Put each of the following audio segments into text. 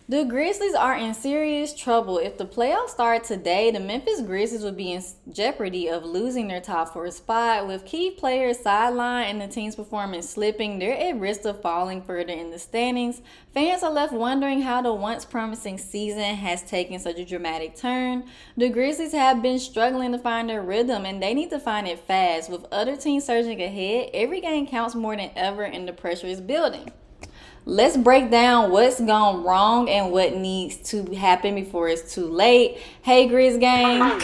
The Grizzlies are in serious trouble. If the playoffs start today, the Memphis Grizzlies would be in jeopardy of losing their top four spot. With key players sidelined and the team's performance slipping, they're at risk of falling further in the standings. Fans are left wondering how the once promising season has taken such a dramatic turn. The Grizzlies have been struggling to find their rhythm, and they need to find it fast. With other teams surging ahead, every game counts more than ever, and the pressure is building. Let's break down what's gone wrong and what needs to happen before it's too late. Hey, Grizz Gang.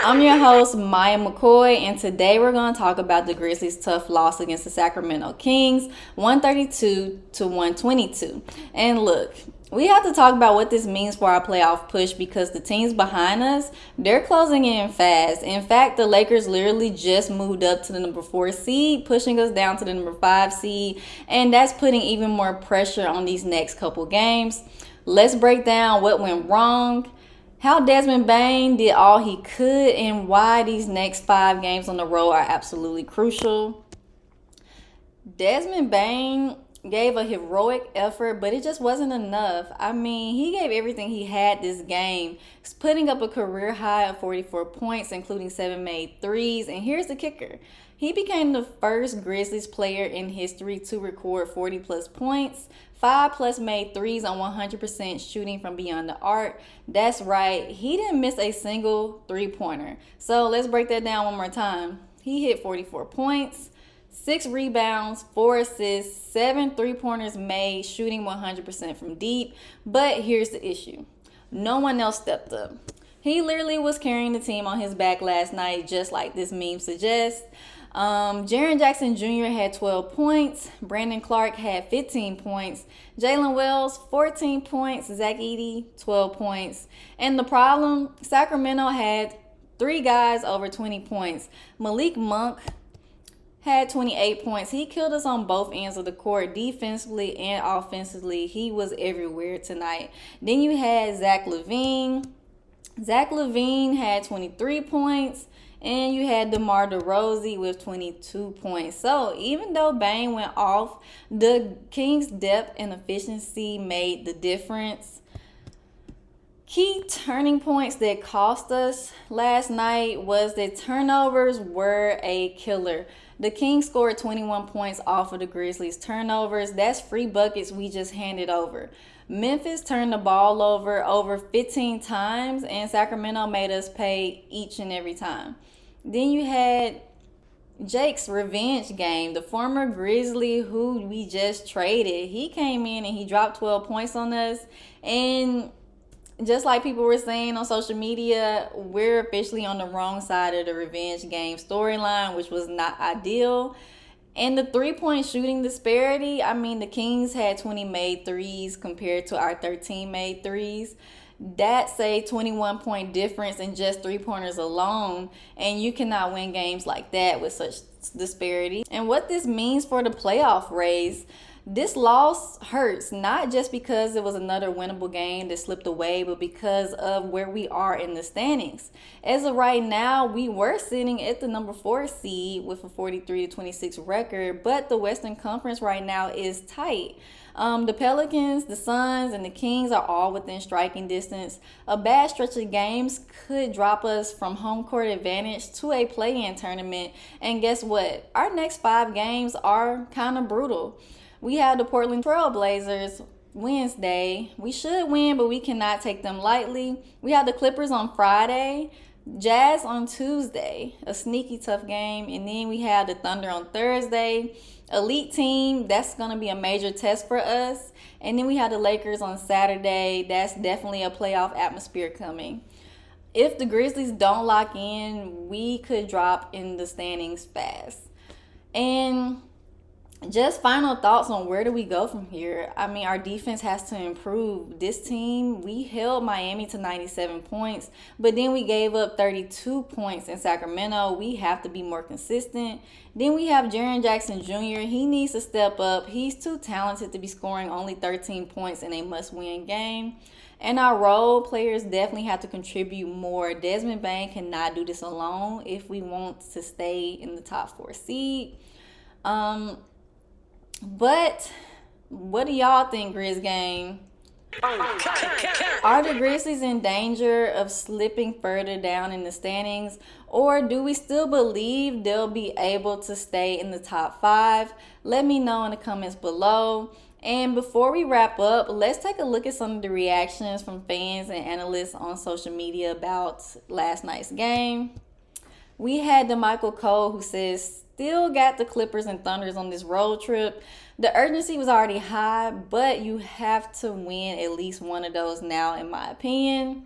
I'm your host, Maia McCoy, and today we're going to talk about the Grizzlies' tough loss against the Sacramento Kings, 132 to 122. And look, we have to talk about what this means for our playoff push because the teams behind us, they're closing in fast. In fact, the Lakers literally just moved up to the number 4 seed, pushing us down to the number 5 seed, and that's putting even more pressure on these next couple games. Let's break down what went wrong, how Desmond Bane did all he could, and why these next 5 games on the road are absolutely crucial. Desmond Bane gave a heroic effort, but it just wasn't enough. I mean, he gave everything he had this game, putting up a career high of 44 points, including 7 made threes. And here's the kicker. He became the first Grizzlies player in history to record 40 plus points, 5 plus made threes on 100% shooting from beyond the arc. That's right, he didn't miss a single three-pointer. So let's break that down one more time. He hit 44 points, 6 rebounds, 4 assists, 7 three-pointers made, shooting 100% from deep. But here's the issue. No one else stepped up. He literally was carrying the team on his back last night, just like this meme suggests. Jaren Jackson Jr. had 12 points. Brandon Clark had 15 points. Jalen Wells, 14 points. Zach Edey, 12 points. And the problem, Sacramento had 3 guys over 20 points. Malik Monk had 28 points. He killed us on both ends of the court, defensively and offensively. He was everywhere tonight. Then you had Zach LaVine. Zach LaVine had 23 points. And you had DeMar DeRozan with 22 points. So even though Bane went off, the Kings' depth and efficiency made the difference. Key turning points that cost us last night was that turnovers were a killer. The Kings scored 21 points off of the Grizzlies' turnovers. That's free buckets we just handed over. Memphis turned the ball over 15 times, and Sacramento made us pay each and every time. Then you had Jake's revenge game, the former Grizzly who we just traded. He came in and he dropped 12 points on us, and just like people were saying on social media, we're officially on the wrong side of the revenge game storyline, which was not ideal. And the three-point shooting disparity, I mean, the Kings had 20 made threes compared to our 13 made threes. That's a 21-point difference in just three-pointers alone, and you cannot win games like that with such disparity. And what this means for the playoff race, this loss hurts, not just because it was another winnable game that slipped away, but because of where we are in the standings. As of right now, we were sitting at the number 4 seed with a 43-26 record, but the Western Conference right now is tight. The Pelicans, the Suns, and the Kings are all within striking distance. A bad stretch of games could drop us from home court advantage to a play-in tournament. And guess what? Our next 5 games are kind of brutal. We have the Portland Trail Blazers Wednesday. We should win, but we cannot take them lightly. We have the Clippers on Friday, Jazz on Tuesday, a sneaky tough game. And then we have the Thunder on Thursday. Elite team, that's going to be a major test for us. And then we have the Lakers on Saturday. That's definitely a playoff atmosphere coming. If the Grizzlies don't lock in, we could drop in the standings fast. And just final thoughts on where do we go from here. I mean, our defense has to improve. This team, we held Miami to 97 points, but then we gave up 32 points in Sacramento. We have to be more consistent. Then we have Jaren Jackson Jr. He needs to step up. He's too talented to be scoring only 13 points in a must-win game. And our role players definitely have to contribute more. Desmond Bane cannot do this alone if we want to stay in the top 4 seed. But what do y'all think, Grizz Gang? Are the Grizzlies in danger of slipping further down in the standings, or do we still believe they'll be able to stay in the top 5? Let me know in the comments below. And before we wrap up, let's take a look at some of the reactions from fans and analysts on social media about last night's game. We had the Michael Cole who says, still got the Clippers and Thunders on this road trip. The urgency was already high, but you have to win at least one of those now, in my opinion.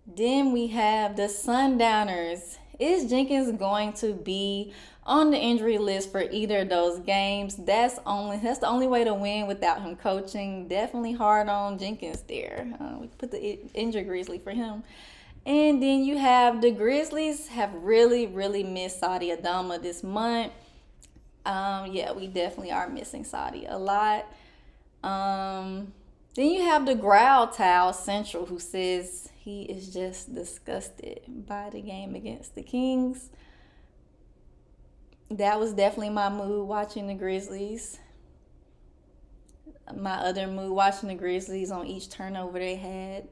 Then we have the Sundowners. Is Jenkins going to be on the injury list for either of those games? That's the only way to win without him coaching. Definitely hard on Jenkins there. We put the injured Grizzly for him. And then you have the Grizzlies have really, really missed Saudi Adama this month. Yeah, we definitely are missing Saudi a lot. Then you have the Growl Towel Central who says he is just disgusted by the game against the Kings. That was definitely my mood watching the Grizzlies. My other mood watching the Grizzlies on each turnover they had.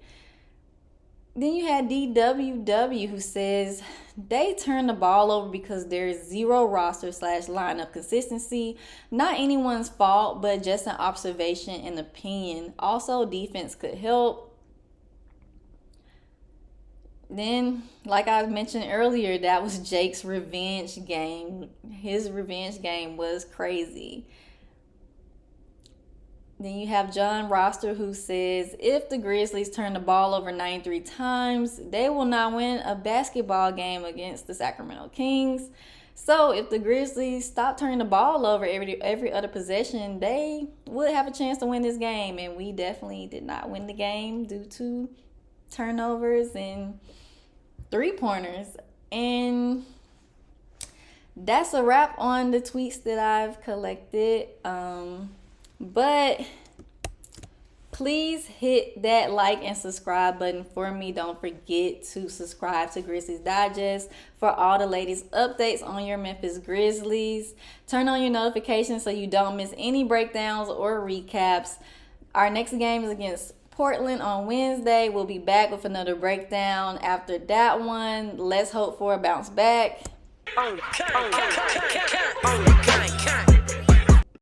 Then you had DWW who says they turn the ball over because there's zero roster/lineup consistency. Not anyone's fault, but just an observation and opinion. Also, defense could help. Then, like I mentioned earlier, that was Jake's revenge game. His revenge game was crazy. Then you have John Roster who says, if the Grizzlies turn the ball over 93 times, they will not win a basketball game against the Sacramento Kings. So if the Grizzlies stop turning the ball over every other possession, they would have a chance to win this game. And we definitely did not win the game due to turnovers and three-pointers. And that's a wrap on the tweets that I've collected. But please hit that like and subscribe button for me. Don't forget to subscribe to Grizzlies Digest for all the latest updates on your Memphis Grizzlies. Turn on your notifications so you don't miss any breakdowns or recaps. Our next game is against Portland on Wednesday. We'll be back with another breakdown after that one. Let's hope for a bounce back.